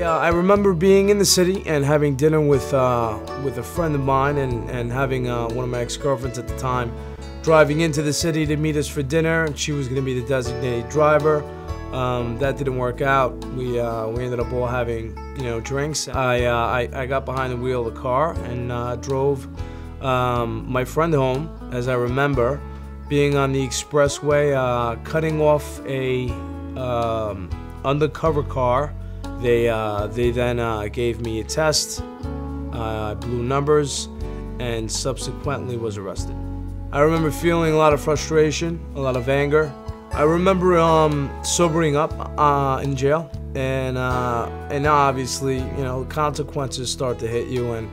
I remember being in the city and having dinner with a friend of mine and having one of my ex-girlfriends at the time driving into the city to meet us for dinner, and she was going to be the designated driver. That didn't work out. We ended up all having drinks. I got behind the wheel of the car and drove my friend home, as I remember, being on the expressway, cutting off a undercover car. They then gave me a test. I blew numbers and subsequently was arrested. I remember feeling a lot of frustration, a lot of anger. I remember sobering up in jail, and now obviously consequences start to hit you, and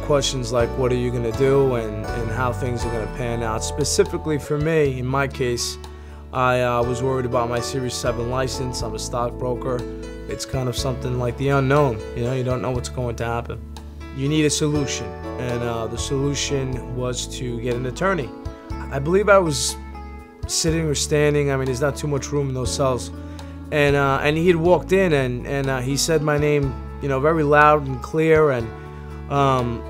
questions like what are you going to do and how things are going to pan out. Specifically for me, in my case, I was worried about my Series 7 license. I'm a stockbroker. It's kind of something like the unknown. You don't know what's going to happen. You need a solution, and the solution was to get an attorney. I believe I was sitting or standing. I mean, there's not too much room in those cells. And he had walked in, and he said my name, very loud and clear. And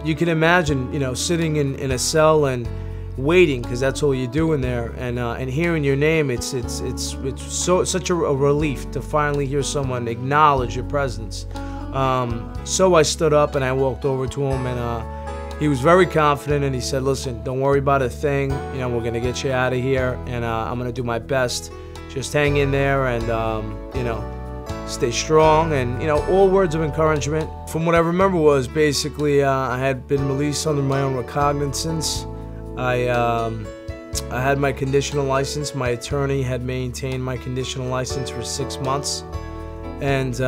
you can imagine, sitting in a cell and waiting, because that's all you do in there, and hearing your name. It's such a relief to finally hear someone acknowledge your presence. So I stood up and I walked over to him, and he was very confident, and he said, listen, don't worry about a thing. We're gonna get you out of here, and I'm gonna do my best. Just hang in there and stay strong, and all words of encouragement. From what I remember was basically I had been released under my own recognizance. I had my conditional license. My attorney had maintained my conditional license for 6 months, and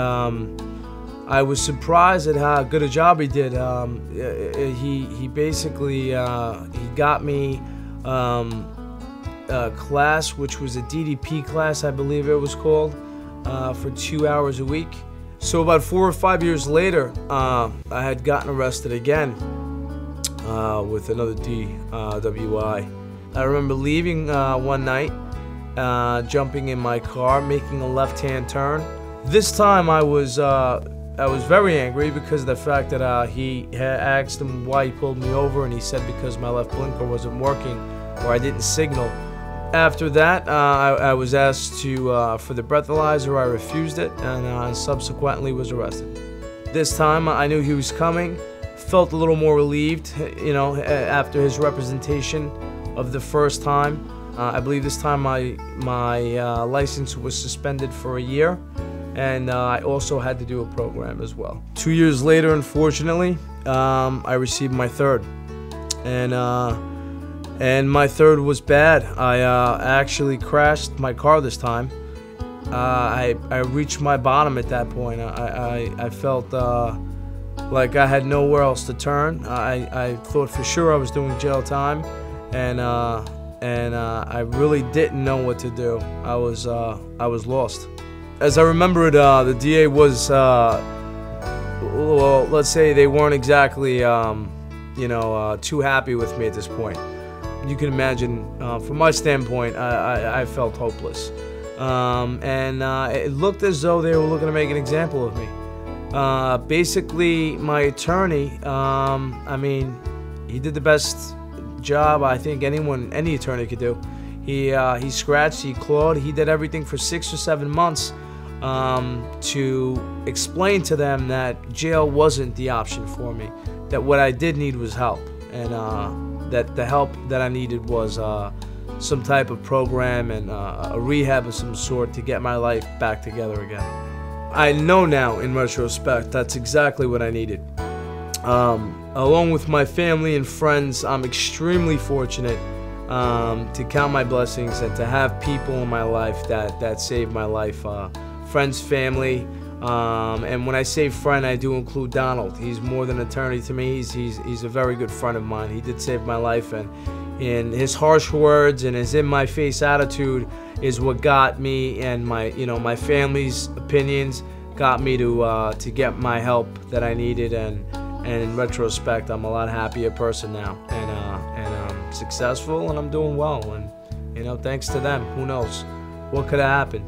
I was surprised at how good a job he did. He basically he got me a class, which was a DDP class, I believe it was called, for 2 hours a week. So about 4 or 5 years later, I had gotten arrested again with another DWI. I remember leaving one night, jumping in my car, making a left-hand turn. This time I was very angry because of the fact that he had asked him why he pulled me over, and he said because my left blinker wasn't working or I didn't signal. After that, I was asked for the breathalyzer. I refused it, and subsequently was arrested. This time I knew he was coming. Felt a little more relieved, after his representation of the first time. I believe this time my license was suspended for a year, and I also had to do a program as well. 2 years later, unfortunately, I received my third, and my third was bad. I actually crashed my car this time. I reached my bottom at that point. I felt like I had nowhere else to turn. I thought for sure I was doing jail time, and I really didn't know what to do. I was lost. As I remember it, the DA was, well, let's say they weren't exactly, too happy with me at this point. You can imagine, from my standpoint, I felt hopeless, and it looked as though they were looking to make an example of me. Basically, my attorney, I mean, he did the best job I think any attorney could do. He scratched, he clawed, he did everything for 6 or 7 months to explain to them that jail wasn't the option for me, that what I did need was help, and that the help that I needed was some type of program and a rehab of some sort to get my life back together again. I know now, in retrospect, that's exactly what I needed. Along with my family and friends, I'm extremely fortunate to count my blessings and to have people in my life that saved my life. Friends, family, and when I say friend, I do include Donald. He's more than an attorney to me. He's a very good friend of mine. He did save my life, and in his harsh words and his in-my-face attitude is what got me, and my family's opinions got me to get my help that I needed, and in retrospect, I'm a lot happier person now, and I'm successful, and I'm doing well, and thanks to them, who knows what could have happened.